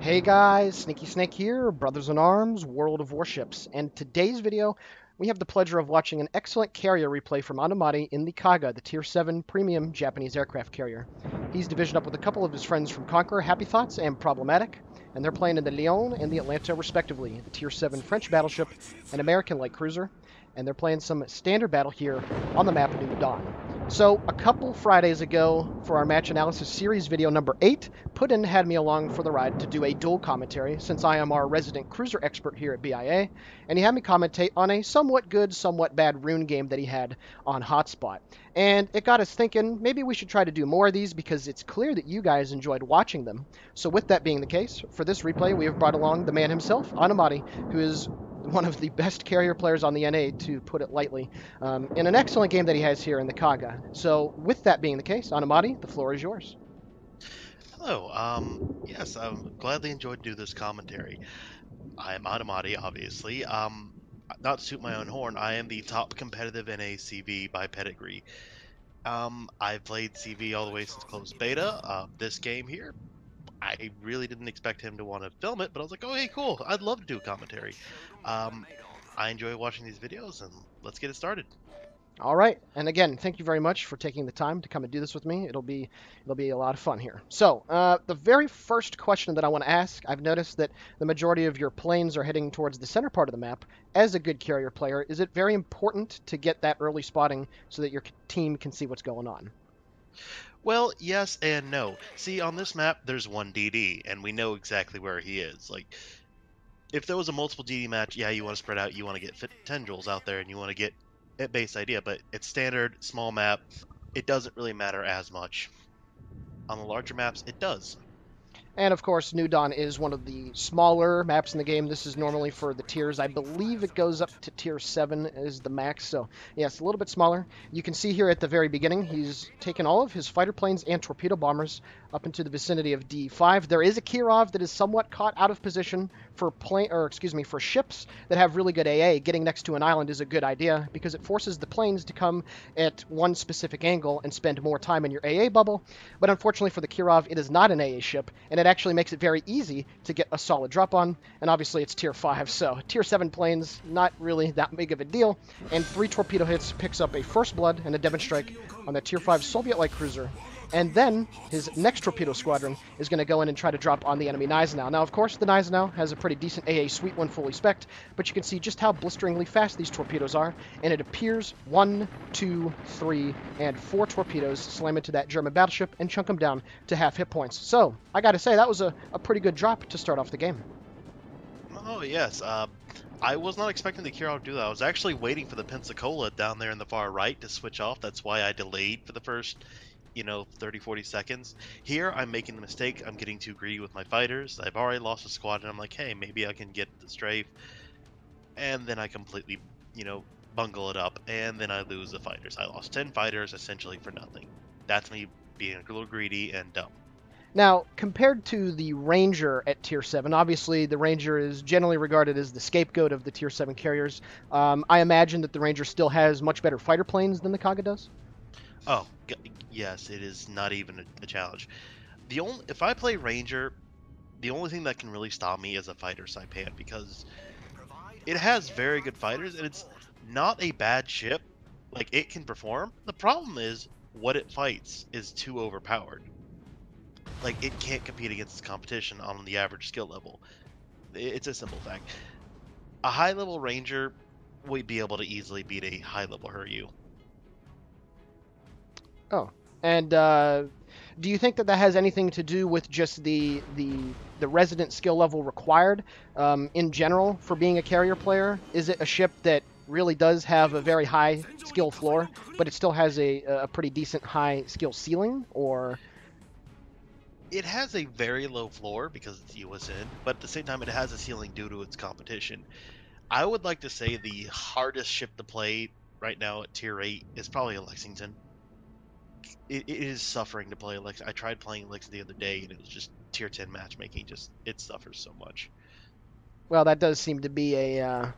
Hey guys, Sneaky Snake here, Brothers in Arms, World of Warships, and today's video we have the pleasure of watching an excellent carrier replay from Anumati in the Kaga, the Tier 7 premium Japanese aircraft carrier. He's divisioned up with a couple of his friends from Conqueror, Happy Thoughts, and Problematic, and they're playing in the Lyon and the Atlanta respectively, the Tier 7 French battleship and American light cruiser, and they're playing some standard battle here on the map New Dawn. So, a couple Fridays ago, for our match analysis series video number 8, Puddin had me along for the ride to do a dual commentary, since I am our resident cruiser expert here at BIA, and he had me commentate on a somewhat good, somewhat bad rune game that he had on Hotspot. And it got us thinking, maybe we should try to do more of these, because it's clear that you guys enjoyed watching them. So with that being the case, for this replay, we have brought along the man himself, Anumati, who is one of the best carrier players on the NA, to put it lightly, in an excellent game that he has here in the Kaga. So, with that being the case, Anumati, the floor is yours. Hello. Yes, I'm gladly enjoyed to do this commentary. I am Anumati, obviously. Not to toot my own horn, I am the top competitive NA CV by pedigree. I've played CV all the way since closed beta. This game here, I really didn't expect him to want to film it, but I was like, oh, hey, cool. I'd love to do a commentary. I enjoy watching these videos, and let's get it started. All right, and again, thank you very much for taking the time to come and do this with me. It'll be a lot of fun here. So, the very first question that I want to ask, I've noticed that the majority of your planes are heading towards the center part of the map. As a good carrier player, is it very important to get that early spotting so that your team can see what's going on? Well, yes and no. See, on this map, there's one DD, and we know exactly where he is. Like, if there was a multiple DD match, yeah, you want to spread out, you want to get tendrils out there, and you want to get a base idea, but it's standard, small map, it doesn't really matter as much. On the larger maps, it does. And of course, New Dawn is one of the smaller maps in the game. This is normally for the tiers. I believe it goes up to tier 7 is the max. So, yes, a little bit smaller. You can see here at the very beginning, he's taken all of his fighter planes and torpedo bombers up into the vicinity of D5. There is a Kirov that is somewhat caught out of position for for ships that have really good AA. Getting next to an island is a good idea because it forces the planes to come at one specific angle and spend more time in your AA bubble. But unfortunately for the Kirov, it is not an AA ship, and it actually makes it very easy to get a solid drop on, and obviously it's tier 5, so tier 7 planes, not really that big of a deal, and 3 torpedo hits picks up a first blood and a Devon strike on the tier 5 Soviet light cruiser. And then his next torpedo squadron is going to go in and try to drop on the enemy Gneisenau. Now, of course, the Gneisenau has a pretty decent AA suite when fully spec'd, but you can see just how blisteringly fast these torpedoes are, and it appears 1, 2, 3, and 4 torpedoes slam into that German battleship and chunk them down to half hit points. So, I gotta say, that was a pretty good drop to start off the game. Oh, yes. I was not expecting the Kirov to do that. I was actually waiting for the Pensacola down there in the far right to switch off. That's why I delayed for the first 30, 40 seconds. Here, I'm making the mistake. I'm getting too greedy with my fighters. I've already lost a squad, and I'm like, hey, maybe I can get the strafe. And then I completely, bungle it up, and then I lose the fighters. I lost 10 fighters, essentially for nothing. That's me being a little greedy and dumb. Now, compared to the Ranger at Tier 7, obviously the Ranger is generally regarded as the scapegoat of the Tier 7 carriers. I imagine that the Ranger still has much better fighter planes than the Kaga does? Oh, yes, it is not even a challenge. If I play Ranger, the only thing that can really stop me is a fighter Saipan, because it has very good fighters and it's not a bad ship. Like, it can perform. The problem is what it fights is too overpowered. Like, it can't compete against its competition on the average skill level. It's a simple fact. A high level Ranger would be able to easily beat a high level Huryu. Oh, and do you think that that has anything to do with just the resident skill level required in general for being a carrier player? Is it a ship that really does have a very high skill floor, but it still has a pretty decent high skill ceiling, or? It has a very low floor because it's USN, but at the same time it has a ceiling due to its competition. I would like to say the hardest ship to play right now at tier 8 is probably a Lexington. It is suffering to play Lex. I tried playing Lex the other day and it was just tier 10 matchmaking. Just, it suffers so much. Well, that does seem to be a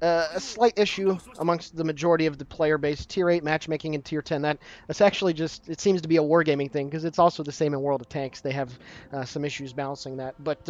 a slight issue amongst the majority of the player base. Tier 8 matchmaking and Tier 10, that's actually just, it seems to be a wargaming thing, because it's also the same in World of Tanks. They have some issues balancing that. But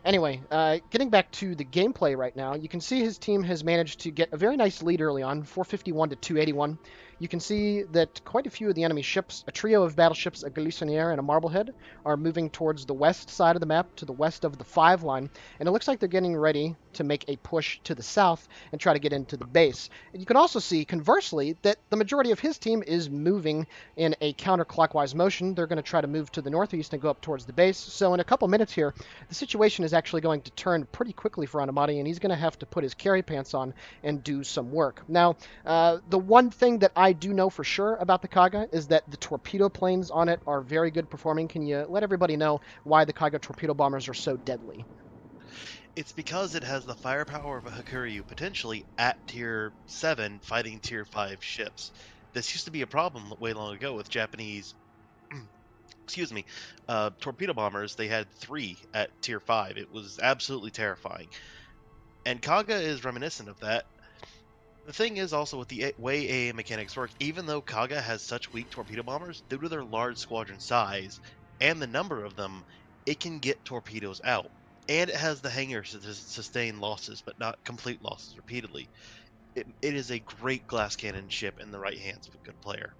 anyway, getting back to the gameplay right now, you can see his team has managed to get a very nice lead early on, 451 to 281. You can see that quite a few of the enemy ships, a trio of battleships, a Galissoniere and a Marblehead, are moving towards the west side of the map, to the west of the 5 line, and it looks like they're getting ready to make a push to the south and try to get into the base. And you can also see, conversely, that the majority of his team is moving in a counterclockwise motion. They're going to try to move to the northeast and go up towards the base. So in a couple minutes here, the situation is actually going to turn pretty quickly for Anumati, and he's going to have to put his carry pants on and do some work. Now, the one thing that I do know for sure about the Kaga is that the torpedo planes on it are very good performing. Can you let everybody know why the Kaga torpedo bombers are so deadly? It's because it has the firepower of a Hakuryu potentially at tier 7 fighting tier 5 ships. This used to be a problem way long ago with Japanese excuse me, torpedo bombers. They had 3 at tier 5. It was absolutely terrifying. And Kaga is reminiscent of that. The thing is also with the way AA mechanics work, even though Kaga has such weak torpedo bombers, due to their large squadron size and the number of them, it can get torpedoes out. And it has the hangars to sustain losses, but not complete losses repeatedly. It is a great glass cannon ship in the right hands of a good player.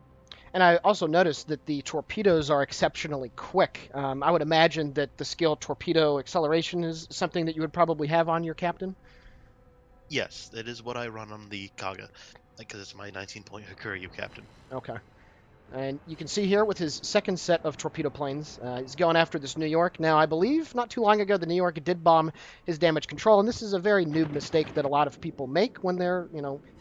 And I also noticed that the torpedoes are exceptionally quick. I would imagine that the skill torpedo acceleration is something that you would probably have on your captain. Yes, it is what I run on the Kaga, because it's my 19-point Hakuryu captain. Okay. And you can see here with his second set of torpedo planes, he's going after this New York. Now, I believe not too long ago, the New York did bomb his damage control, and this is a very noob mistake that a lot of people make when they're,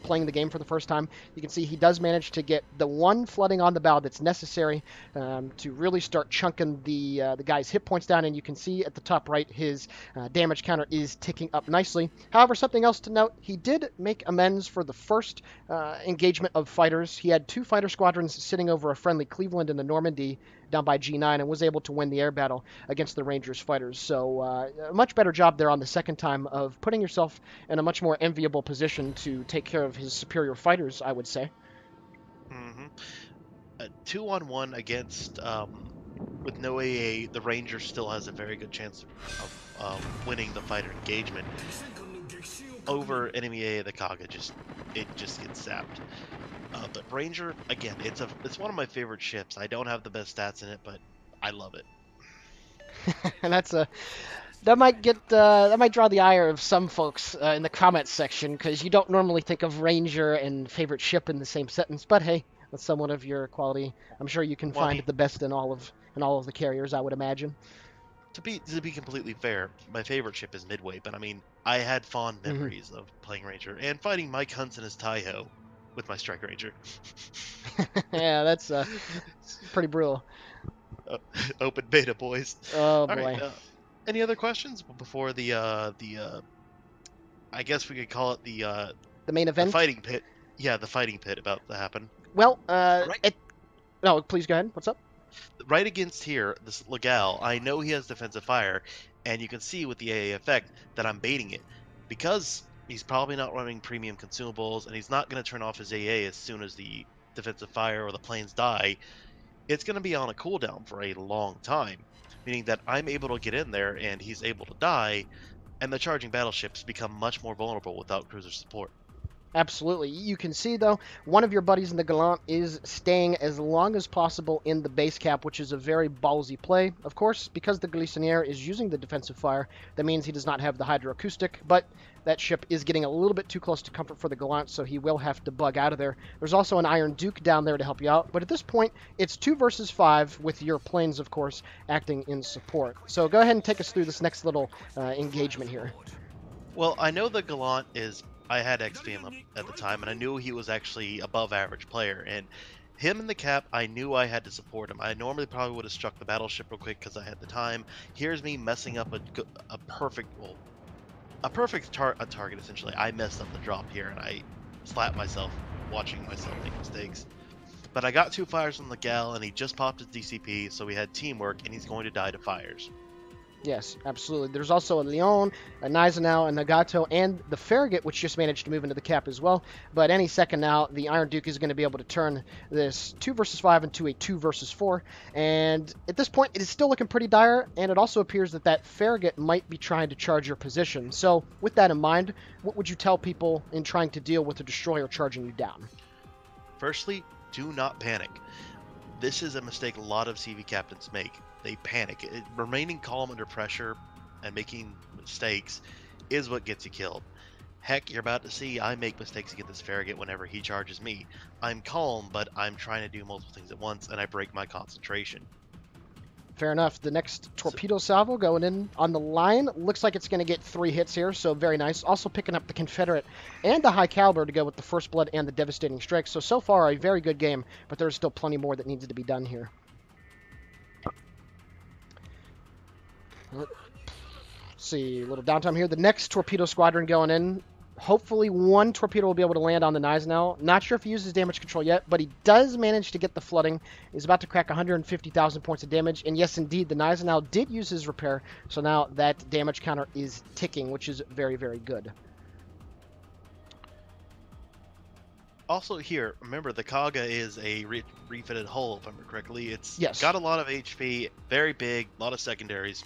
playing the game for the first time. You can see he does manage to get the one flooding on the bow that's necessary to really start chunking the guy's hit points down, and you can see at the top right his damage counter is ticking up nicely. However, something else to note, he did make amends for the first engagement of fighters. He had 2 fighter squadrons sitting over a friendly Cleveland and the Normandy down by G9 and was able to win the air battle against the Rangers fighters. So a much better job there on the second time of putting yourself in a much more enviable position to take care of his superior fighters, I would say. Mm-hmm. 2-on-1 against, with no AA, the Ranger still has a very good chance of winning the fighter engagement. Over enemy AA, the Kaga just gets sapped. But Ranger, again, it's one of my favorite ships. I don't have the best stats in it, but I love it. And that might draw the ire of some folks in the comments section, because you don't normally think of Ranger and favorite ship in the same sentence. But hey, with someone of your quality, I'm sure you can find the best in all of the carriers, I would imagine. To be completely fair, my favorite ship is Midway, but I mean, I had fond memories of playing Ranger and fighting Mike Hunt's in his Taiho with my Strike Ranger. Yeah, that's pretty brutal. Open beta, boys. Oh, boy. Right, any other questions before the I guess we could call it the main event? The fighting pit. Yeah, the fighting pit about to happen. Well, no, please go ahead. What's up? Right against here, this Legal, I know he has defensive fire, and you can see with the AA effect that I'm baiting it. Because he's probably not running premium consumables, and he's not going to turn off his AA as soon as the defensive fire or the planes die, it's going to be on a cooldown for a long time. Meaning that I'm able to get in there, and he's able to die, and the charging battleships become much more vulnerable without cruiser support. Absolutely. You can see, though, one of your buddies in the Gallant is staying as long as possible in the base cap, which is a very ballsy play. Of course, because the Galissoniere is using the defensive fire, that means he does not have the hydroacoustic, but that ship is getting a little bit too close to comfort for the Gallant, so he will have to bug out of there. There's also an Iron Duke down there to help you out, but at this point, it's 2 versus 5, with your planes, of course, acting in support. So go ahead and take us through this next little engagement here. Well, I know the Gallant is... I had XP at the time, and I knew he was actually above average player, and him in the cap, I knew I had to support him. I normally probably would have struck the battleship real quick because I had the time. Here's me messing up a perfect target, essentially. I messed up the drop here, and I slapped myself watching myself make mistakes. But I got 2 fires on the Gal, and he just popped his DCP, so we had teamwork, and he's going to die to fires. Yes, absolutely. There's also a Leon, a Gneisenau, a Nagato, and the Farragut, which just managed to move into the cap as well. But any second now, the Iron Duke is going to be able to turn this 2 versus 5 into a 2 versus 4. And at this point, it is still looking pretty dire, and it also appears that that Farragut might be trying to charge your position. So with that in mind, what would you tell people in trying to deal with a destroyer charging you down? Firstly, do not panic. This is a mistake a lot of CV captains make. They panic. Remaining calm under pressure and making mistakes is what gets you killed. Heck, you're about to see I make mistakes against this Farragut whenever he charges me. I'm calm, but I'm trying to do multiple things at once, and I break my concentration. Fair enough. The next So, torpedo salvo going in on the line. Looks like it's going to get 3 hits here, so very nice. Also picking up the Confederate and the high caliber to go with the first blood and the devastating strike. So far, a very good game, but there's still plenty more that needs to be done here. Let's see, a little downtime here. The next torpedo squadron going in. Hopefully one torpedo will be able to land on the Gneisenau. Not sure if he uses damage control yet, but he does manage to get the flooding. He's about to crack 150,000 points of damage. And yes, indeed, the Gneisenau did use his repair. So now that damage counter is ticking, which is very, very good. also here, remember the Kaga is a refitted hull, if I remember correctly. It's Yes. got a lot of HP, very big, a lot of secondaries.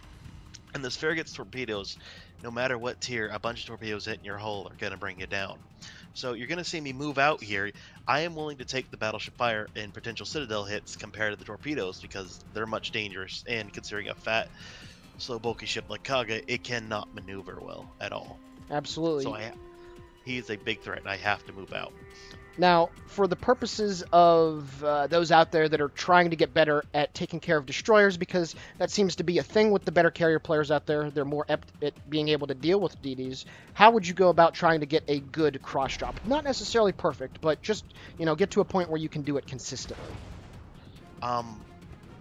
And this Farragut's torpedoes, no matter what tier, a bunch of torpedoes hitting your hull are going to bring you down. So you're going to see me move out here. I am willing to take the battleship fire and potential citadel hits compared to the torpedoes because they're much dangerous, and considering a fat, slow, bulky ship like Kaga, it cannot maneuver well at all. Absolutely. So he's a big threat, and I have to move out. Now, for the purposes of those out there that are trying to get better at taking care of destroyers, because that seems to be a thing with the better carrier players out there, they're more apt at being able to deal with DDs. How would you go about trying to get a good cross drop? Not necessarily perfect, but just, get to a point where you can do it consistently.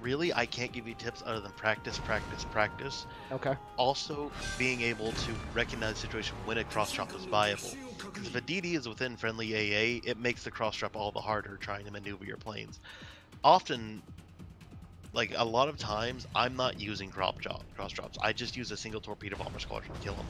Really, I can't give you tips other than practice, practice, practice. Okay. Also, being able to recognize the situation when a cross drop is viable. Because if a DD is within friendly AA, it makes the cross drop all the harder trying to maneuver your planes. Often, like a lot of times, I'm not using cross drops. I just use a single torpedo bomber squadron to kill them.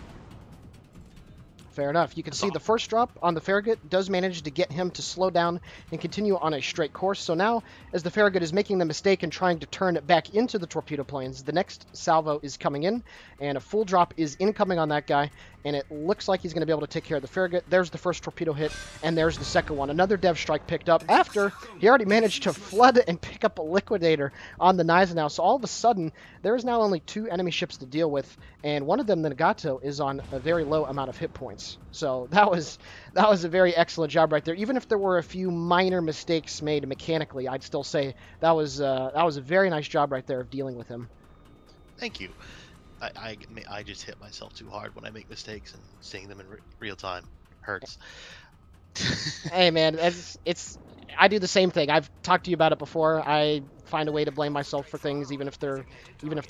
Fair enough. You can see the first drop on the Farragut does manage to get him to slow down and continue on a straight course. So now, as the Farragut is making the mistake and trying to turn it back into the torpedo planes, the next salvo is coming in, and a full drop is incoming on that guy, and it looks like he's going to be able to take care of the Farragut. There's the first torpedo hit, and there's the second one. Another dev strike picked up after he already managed to flood and pick up a liquidator on the Gneisenau. So all of a sudden, there is now only 2 enemy ships to deal with, and one of them, the Nagato, is on a very low amount of hit points. So that was a very excellent job right there. Even if there were a few minor mistakes made mechanically, I'd still say that was a very nice job right there of dealing with him. Thank you. I just hit myself too hard when I make mistakes, and seeing them in real time hurts. Hey man, I do the same thing. I've talked to you about it before. I find a way to blame myself for things, even if they're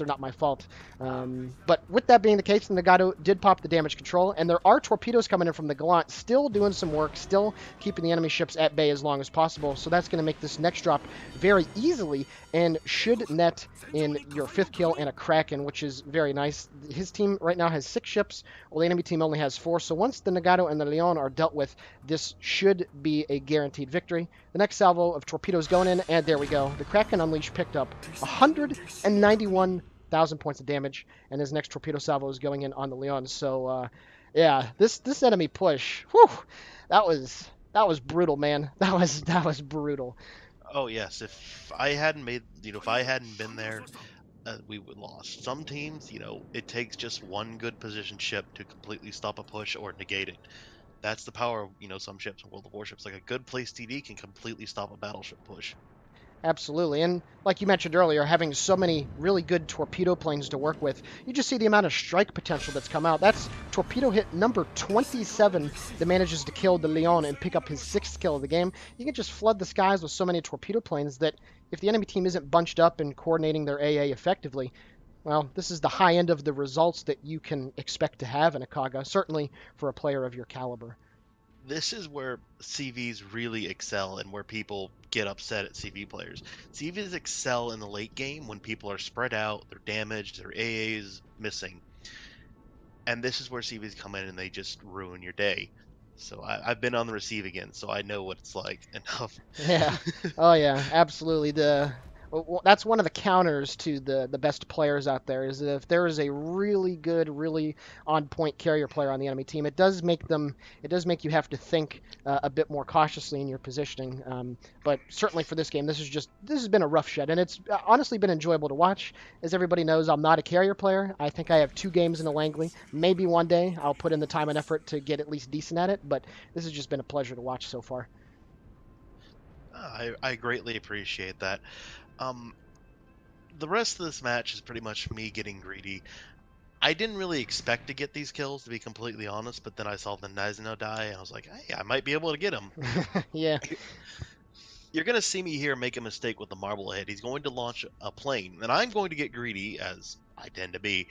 not my fault. But with that being the case, the Nagato did pop the damage control, and there are torpedoes coming in from the Gallant, still doing some work, still keeping the enemy ships at bay as long as possible. So that's going to make this next drop very easily, and should net in your 5th kill and a Kraken, which is very nice. His team right now has 6 ships, while the enemy team only has 4. So once the Nagato and the Leon are dealt with, this should be a guaranteed victory. The next salvo of torpedoes going in, and there we go. The Kraken Unleashed picked up 191,000 points of damage, and his next torpedo salvo is going in on the Leon. So, yeah, this enemy push, whew, that was brutal, man. That was brutal. Oh yes, if I hadn't been there, we would lost. Some teams, it takes just one good position ship to completely stop a push or negate it. That's the power of, some ships in World of Warships. Like a good placed TD can completely stop a battleship push. Absolutely, and like you mentioned earlier, having so many really good torpedo planes to work with, you just see the amount of strike potential that's come out. That's torpedo hit number 27 that manages to kill the Leon and pick up his 6th kill of the game. You can just flood the skies with so many torpedo planes that if the enemy team isn't bunched up and coordinating their AA effectively, well, this is the high end of the results that you can expect to have in a Kaga, certainly for a player of your caliber. this is where CVs really excel and where people get upset at CV players. CVs excel in the late game when people are spread out, they're damaged, their AA is missing. And this is where CVs come in and they just ruin your day. So I've been on the receiving end, so I know what it's like enough. Yeah. Oh yeah, absolutely. That's one of the counters to the best players out there is that if there is a really good, really on point carrier player on the enemy team, it does make you have to think a bit more cautiously in your positioning. But certainly for this game, this has been a rough shed, and it's honestly been enjoyable to watch. As everybody knows, I'm not a carrier player. I think I have 2 games in a Langley. Maybe one day I'll put in the time and effort to get at least decent at it, but this has just been a pleasure to watch so far. I greatly appreciate that. Um, the rest of this match is pretty much me getting greedy. I didn't really expect to get these kills, to be completely honest, but then I saw the Nazino die, and I was like, hey, I might be able to get him. Yeah. You're going to see me here make a mistake with the Marblehead. He's going to launch a plane, and I'm going to get greedy, as I tend to be,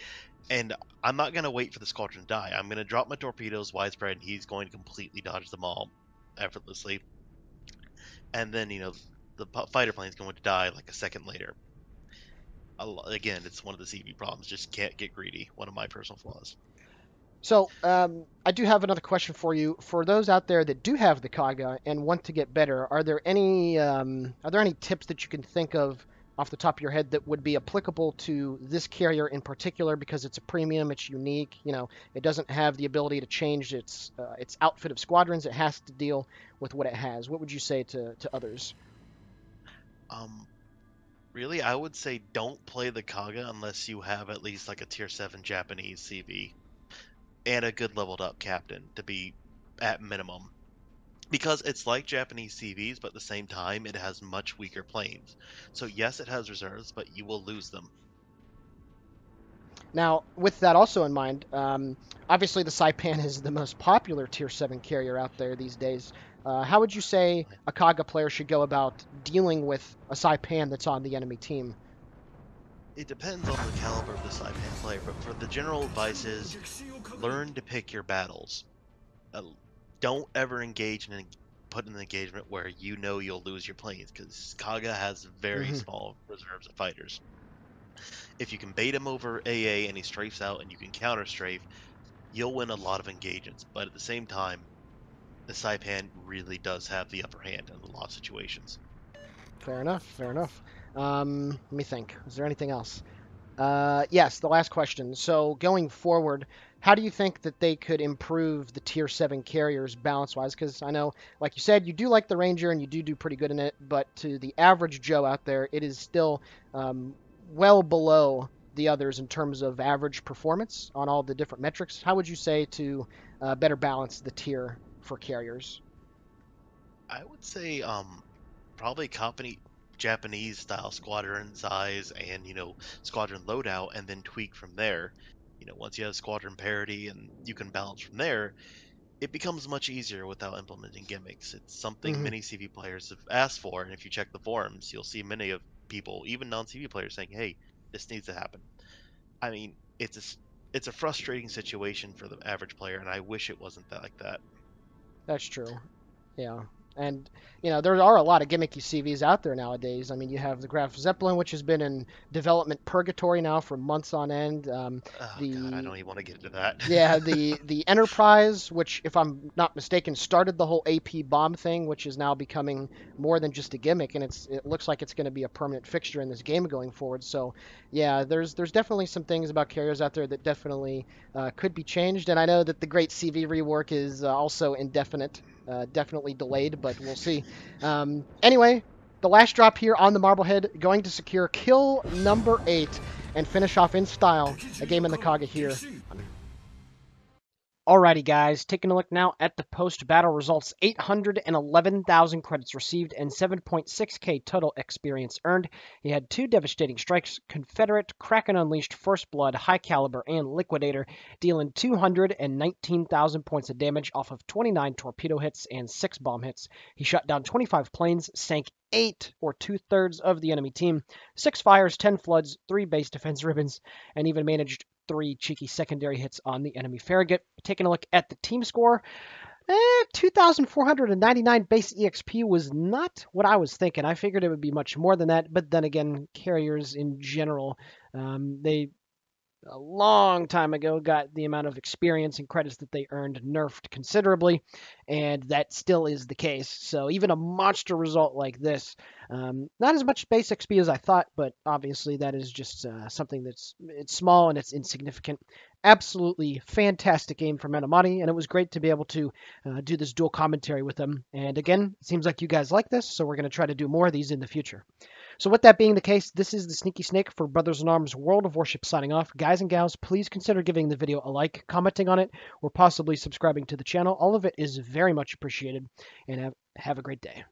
and I'm not going to wait for the squadron to die. I'm going to drop my torpedoes widespread, and he's going to completely dodge them all effortlessly. And then, the fighter plane's going to die like a second later. Again, it's one of the CV problems. Just can't get greedy. One of my personal flaws. So I do have another question for you. For those out there that do have the Kaga and want to get better, are there any tips that you can think of off the top of your head that would be applicable to this carrier in particular because it's a premium, it's unique, it doesn't have the ability to change its outfit of squadrons. It has to deal with what it has. What would you say to others? Um, Really, I would say don't play the Kaga unless you have at least like a tier 7 Japanese CV and a good leveled up captain to be at minimum. Because it's like Japanese CVs, but at the same time, it has much weaker planes. So yes, it has reserves, but you will lose them. Now, with that also in mind, obviously the Saipan is the most popular Tier 7 carrier out there these days. How would you say a Kaga player should go about dealing with a Saipan that's on the enemy team? It depends on the caliber of the Saipan player, but for the general advice is learn to pick your battles. Uh, don't ever put in an engagement where you know you'll lose your planes, because Kaga has very Hmm. small reserves of fighters. If you can bait him over AA and he strafes out and you can counter strafe, you'll win a lot of engagements. But at the same time, the Saipan really does have the upper hand in a lot of situations. Fair enough, fair enough. Let me think. Is there anything else? Yes, the last question. So going forward, how do you think that they could improve the Tier 7 carriers balance-wise? Because I know, like you said, you do like the Ranger and you do pretty good in it, but to the average Joe out there, it is still um, well below the others in terms of average performance on all the different metrics. How would you say to better balance the tier for carriers? I would say probably copy Japanese style squadron size and squadron loadout and then tweak from there. Once you have squadron parity and you can balance from there, it becomes much easier without implementing gimmicks. It's something Hmm. many CV players have asked for, and if you check the forums, you'll see many of people, even non-CV players, saying, "Hey, this needs to happen." I mean, it's a frustrating situation for the average player, and I wish it wasn't that like that. That's true. Yeah. And, there are a lot of gimmicky CVs out there nowadays. I mean, you have the Graf Zeppelin, which has been in development purgatory now for months on end. Oh God, I The don't even want to get into that. Yeah, the Enterprise, which, if I'm not mistaken, started the whole AP bomb thing, which is now becoming more than just a gimmick, and it looks like it's going to be a permanent fixture in this game going forward. So, yeah, there's definitely some things about carriers out there that definitely could be changed, and I know that the Great CV rework is also indefinite, definitely delayed, but we'll see. Anyway, the last drop here on the Marblehead, going to secure kill number 8 and finish off in style a game in the Kaga here. Alrighty, guys, taking a look now at the post-battle results. 811,000 credits received and 7.6k total experience earned. He had 2 devastating strikes, Confederate, Kraken Unleashed, First Blood, High Caliber, and Liquidator, dealing 219,000 points of damage off of 29 torpedo hits and 6 bomb hits. He shot down 25 planes, sank 8 or 2/3 of the enemy team, 6 fires, 10 floods, 3 base defense ribbons, and even managed 3 cheeky secondary hits on the enemy Farragut. Taking a look at the team score, 2,499 base EXP was not what I was thinking. I figured it would be much more than that, but then again, carriers in general, they a long time ago got the amount of experience and credits that they earned nerfed considerably, and that still is the case. So even a monster result like this, not as much base XP as I thought, but obviously that is just something it's small and it's insignificant. Absolutely fantastic game from Anumati, and it was great to be able to do this dual commentary with them. And again, it seems like you guys like this, so we're going to try to do more of these in the future. So with that being the case, this is the Sneaky Snake for Brothers in Arms World of Warships signing off. Guys and gals, please consider giving the video a like, commenting on it, or possibly subscribing to the channel. All of it is very much appreciated, and have a great day.